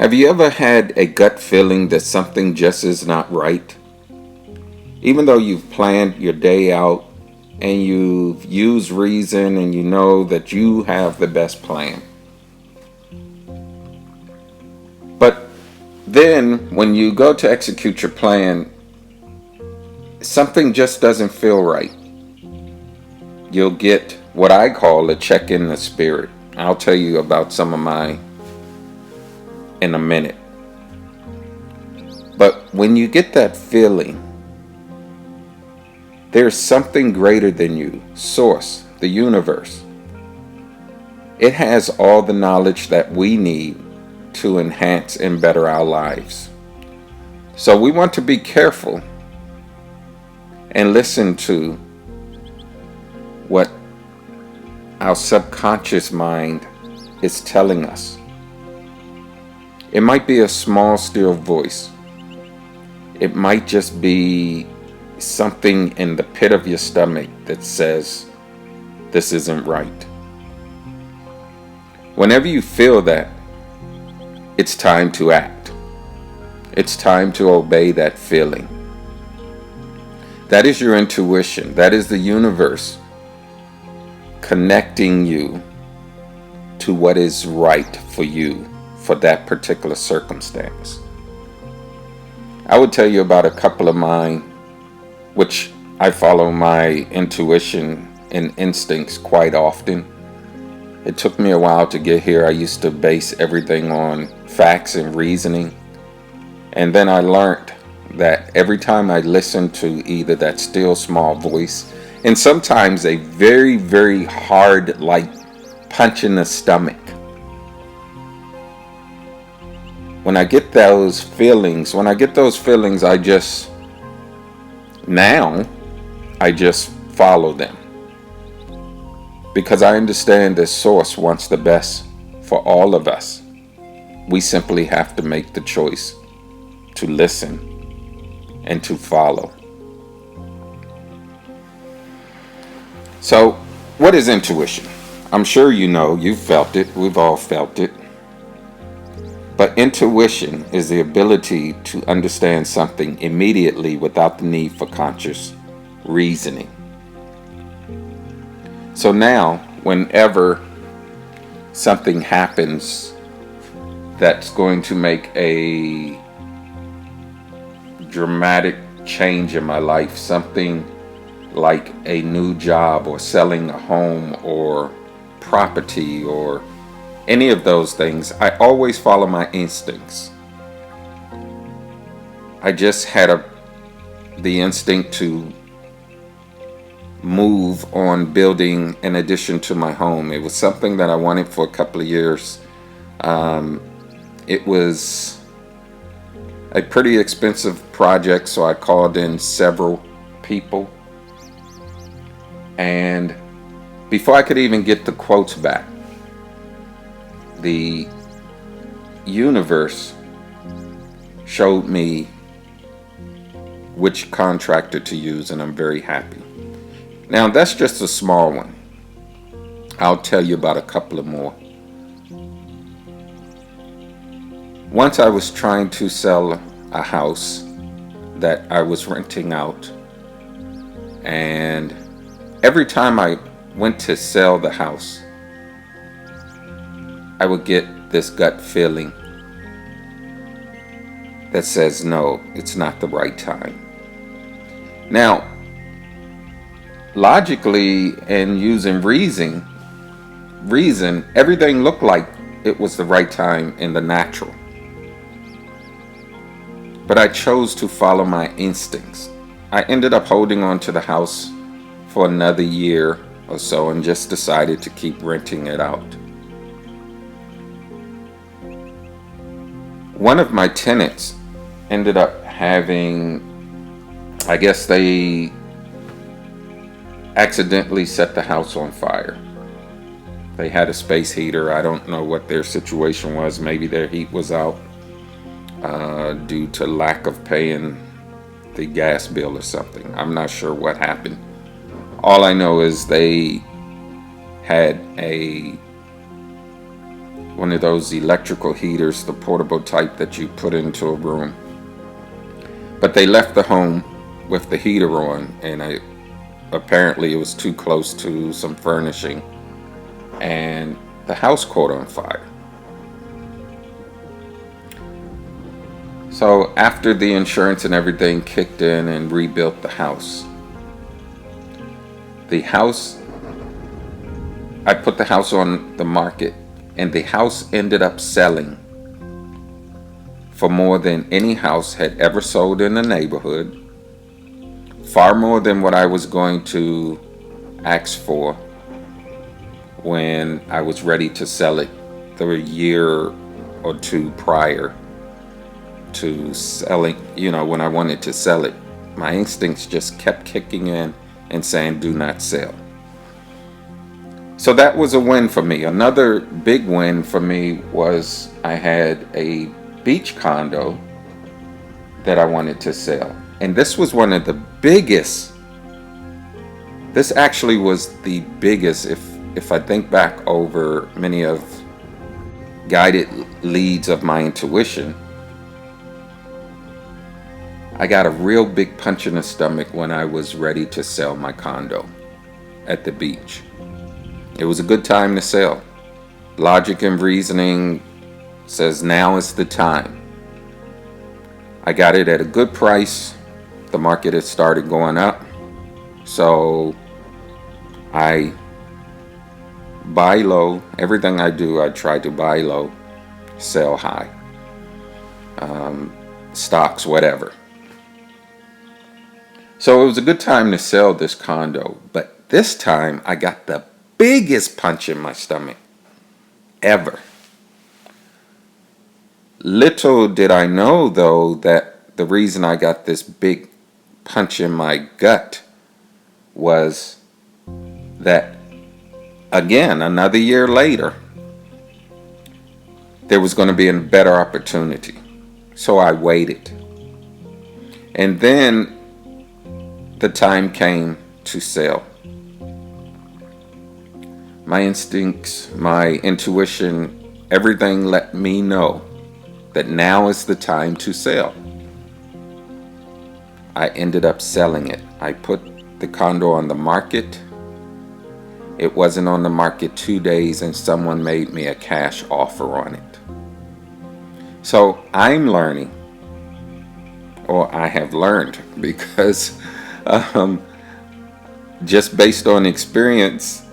Have you ever had a gut feeling that something just is not right? Even though you've planned your day out and you've used reason and you know that you have the best plan. But then when you go to execute your plan, something just doesn't feel right. You'll get what I call a check in the spirit. I'll tell you about some of mine in a minute. But when you get that feeling, there's something greater than you, Source, the universe. It has all the knowledge that we need to enhance and better our lives. So we want to be careful and listen to what our subconscious mind is telling us. It might be a small, still voice. It might just be something in the pit of your stomach that says, this isn't right. Whenever you feel that, it's time to act. It's time to obey that feeling. That is your intuition. That is the universe connecting you to what is right for you for that particular circumstance. I would tell you about a couple of mine, which I follow my intuition and instincts quite often. It took me a while to get here. I used to base everything on facts and reasoning. And then I learned that every time I listen to either that still small voice, and sometimes a very, very hard, like punch in the stomach. When I get those feelings, I just follow them. Because I understand that Source wants the best for all of us. We simply have to make the choice to listen and to follow. So, what is intuition? I'm sure you know, you've felt it, we've all felt it. But intuition is the ability to understand something immediately without the need for conscious reasoning. So now, whenever something happens that's going to make a dramatic change in my life, something like a new job or selling a home or property or any of those things, I always follow my instincts. I just had the instinct to move on building an addition to my home. It was something that I wanted for a couple of years. It was a pretty expensive project, so I called in several people. And before I could even get the quotes back, the universe showed me which contractor to use, and I'm very happy. Now, that's just a small one. I'll tell you about a couple of more. Once I was trying to sell a house that I was renting out, and every time I went to sell the house, I would get this gut feeling that says, no, it's not the right time. Now, logically and using reason, everything looked like it was the right time in the natural. But I chose to follow my instincts. I ended up holding on to the house for another year or so and just decided to keep renting it out. One of my tenants ended up having, I guess they accidentally set the house on fire. They had a space heater. I don't know what their situation was. Maybe their heat was out due to lack of paying the gas bill or something. I'm not sure what happened. All I know is they had one of those electrical heaters, the portable type that you put into a room. But they left the home with the heater on, and apparently it was too close to some furnishing, and the house caught on fire. So after the insurance and everything kicked in and rebuilt the house, I put the house on the market, and the house ended up selling for more than any house had ever sold in the neighborhood, far more than what I was going to ask for when I was ready to sell it the year or two prior to selling. When I wanted to sell it, my instincts just kept kicking in and saying, do not sell. So that was a win for me. Another big win for me was I had a beach condo that I wanted to sell. And this was one of the biggest. This actually was the biggest, if I think back over many of guided leads of my intuition, I got a real big punch in the stomach when I was ready to sell my condo at the beach. It was a good time to sell. Logic and reasoning says now is the time. I got it at a good price. The market had started going up. So I buy low. Everything I do, I try to buy low, sell high. Stocks, whatever. So it was a good time to sell this condo. But this time I got the biggest punch in my stomach ever. Little did I know, though, that the reason I got this big punch in my gut was that, again, another year later, there was going to be a better opportunity. So I waited. And then the time came to sell. My instincts, my intuition, everything let me know that now is the time to sell. I ended up selling it. I put the condo on the market. It wasn't on the market 2 days, and someone made me a cash offer on it. So I'm learning, or I have learned, because just based on experience,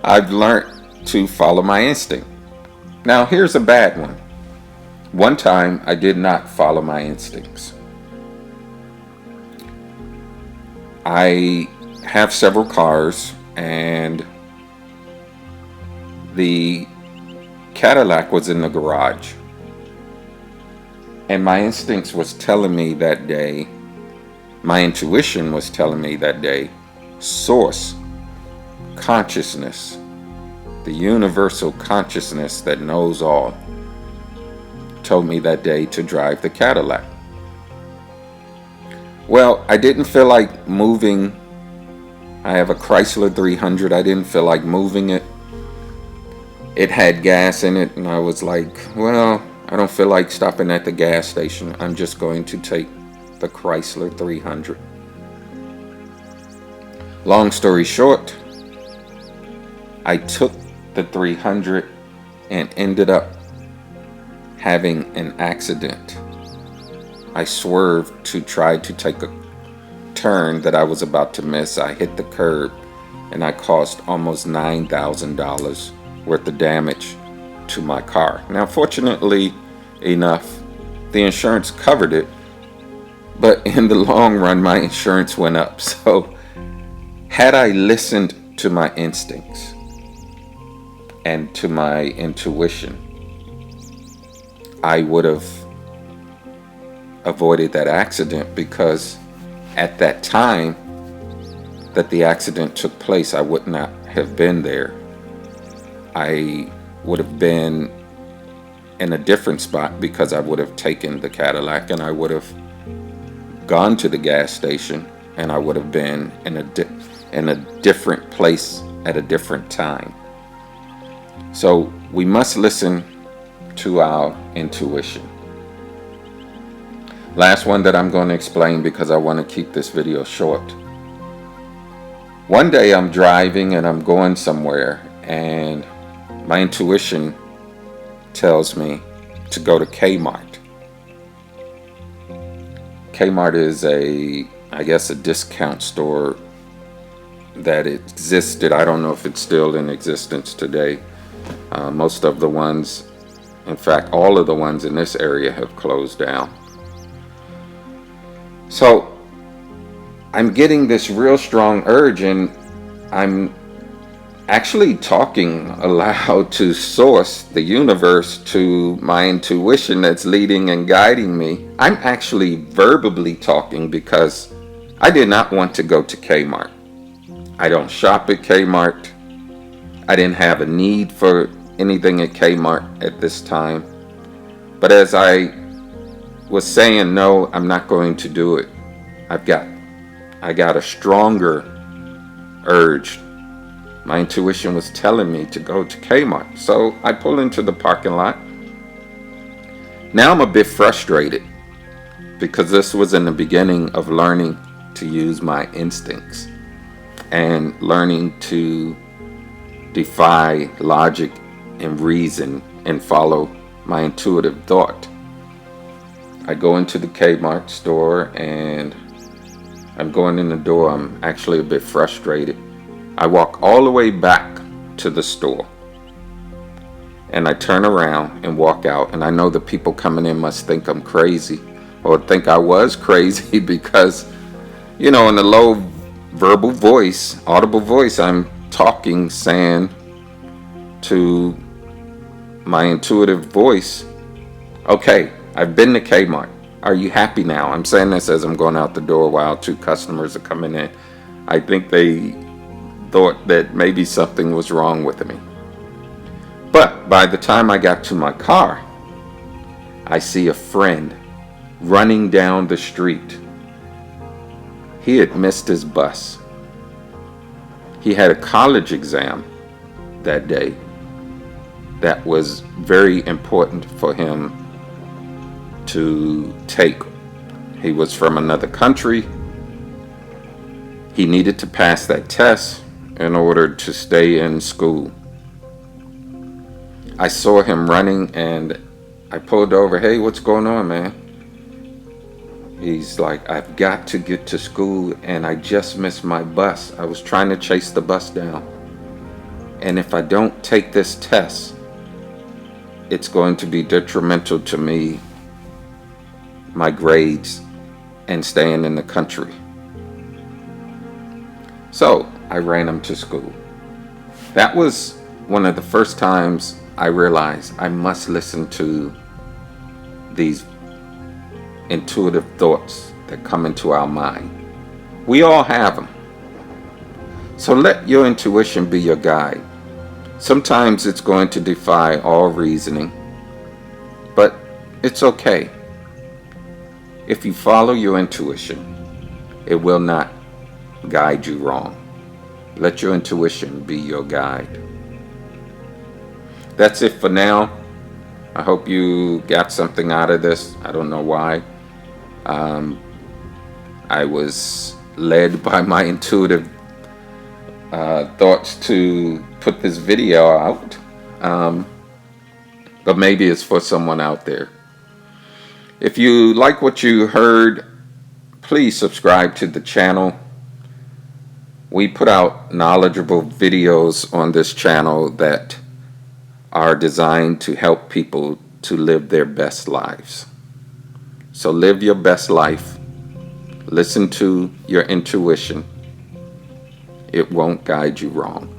I've learned to follow my instinct. Now, here's a bad one. One time, I did not follow my instincts. I have several cars, and the Cadillac was in the garage. And my instincts was telling me that day, my intuition was telling me that day, source, consciousness, the universal consciousness that knows all, told me that day to drive the Cadillac. Well, I didn't feel like moving. I have a Chrysler 300. I didn't feel like moving it. It had gas in it, and I was like, well, I don't feel like stopping at the gas station. I'm just going to take the Chrysler 300. Long story short, I took the 300 and ended up having an accident. I swerved to try to take a turn that I was about to miss. I hit the curb, and I caused almost $9,000 worth of damage to my car. Now, fortunately enough, the insurance covered it, but in the long run, my insurance went up. So had I listened to my instincts and to my intuition, I would have avoided that accident, because at that time that the accident took place, I would not have been there. I would have been in a different spot, because I would have taken the Cadillac and I would have gone to the gas station, and I would have been in a different place at a different time. So we must listen to our intuition. Last one that I'm going to explain because I want to keep this video short. One day I'm driving and I'm going somewhere, and my intuition tells me to go to Kmart. Kmart is I guess a discount store that existed. I don't know if it's still in existence today. Most of the ones, in fact, all of the ones in this area have closed down. So I'm getting this real strong urge, and I'm actually talking aloud to source, the universe, to my intuition that's leading and guiding me. I'm actually verbally talking because I did not want to go to Kmart. I don't shop at Kmart. I didn't have a need for anything at Kmart at this time. But as I was saying, no, I'm not going to do it, I got a stronger urge. My intuition was telling me to go to Kmart. So I pull into the parking lot. Now I'm a bit frustrated because this was in the beginning of learning to use my instincts and learning to defy logic and reason and follow my intuitive thought. I go into the Kmart store and I'm going in the door. I'm actually a bit frustrated. I walk all the way back to the store and I turn around and walk out, and I know the people coming in must think I'm crazy or think I was crazy because, in a low verbal voice, audible voice, I'm talking, saying to my intuitive voice, okay, I've been to Kmart. Are you happy now? I'm saying this as I'm going out the door while two customers are coming in. I think they thought that maybe something was wrong with me. But by the time I got to my car, I see a friend running down the street. He had missed his bus. He had a college exam that day that was very important for him to take. He was from another country. He needed to pass that test in order to stay in school. I saw him running and I pulled over. Hey, what's going on, man? He's like, I've got to get to school and I just missed my bus. I was trying to chase the bus down. And if I don't take this test, it's going to be detrimental to me, my grades, and staying in the country. So I ran him to school. That was one of the first times I realized I must listen to these intuitive thoughts that come into our mind. We all have them. So let your intuition be your guide. Sometimes it's going to defy all reasoning, but it's okay. If you follow your intuition, it will not guide you wrong. Let your intuition be your guide. That's it for now. I hope you got something out of this. I don't know why. I was led by my intuitive thoughts to put this video out. But maybe it's for someone out there. If you like what you heard, please subscribe to the channel. We put out knowledgeable videos on this channel that are designed to help people to live their best lives. So live your best life. Listen to your intuition. It won't guide you wrong.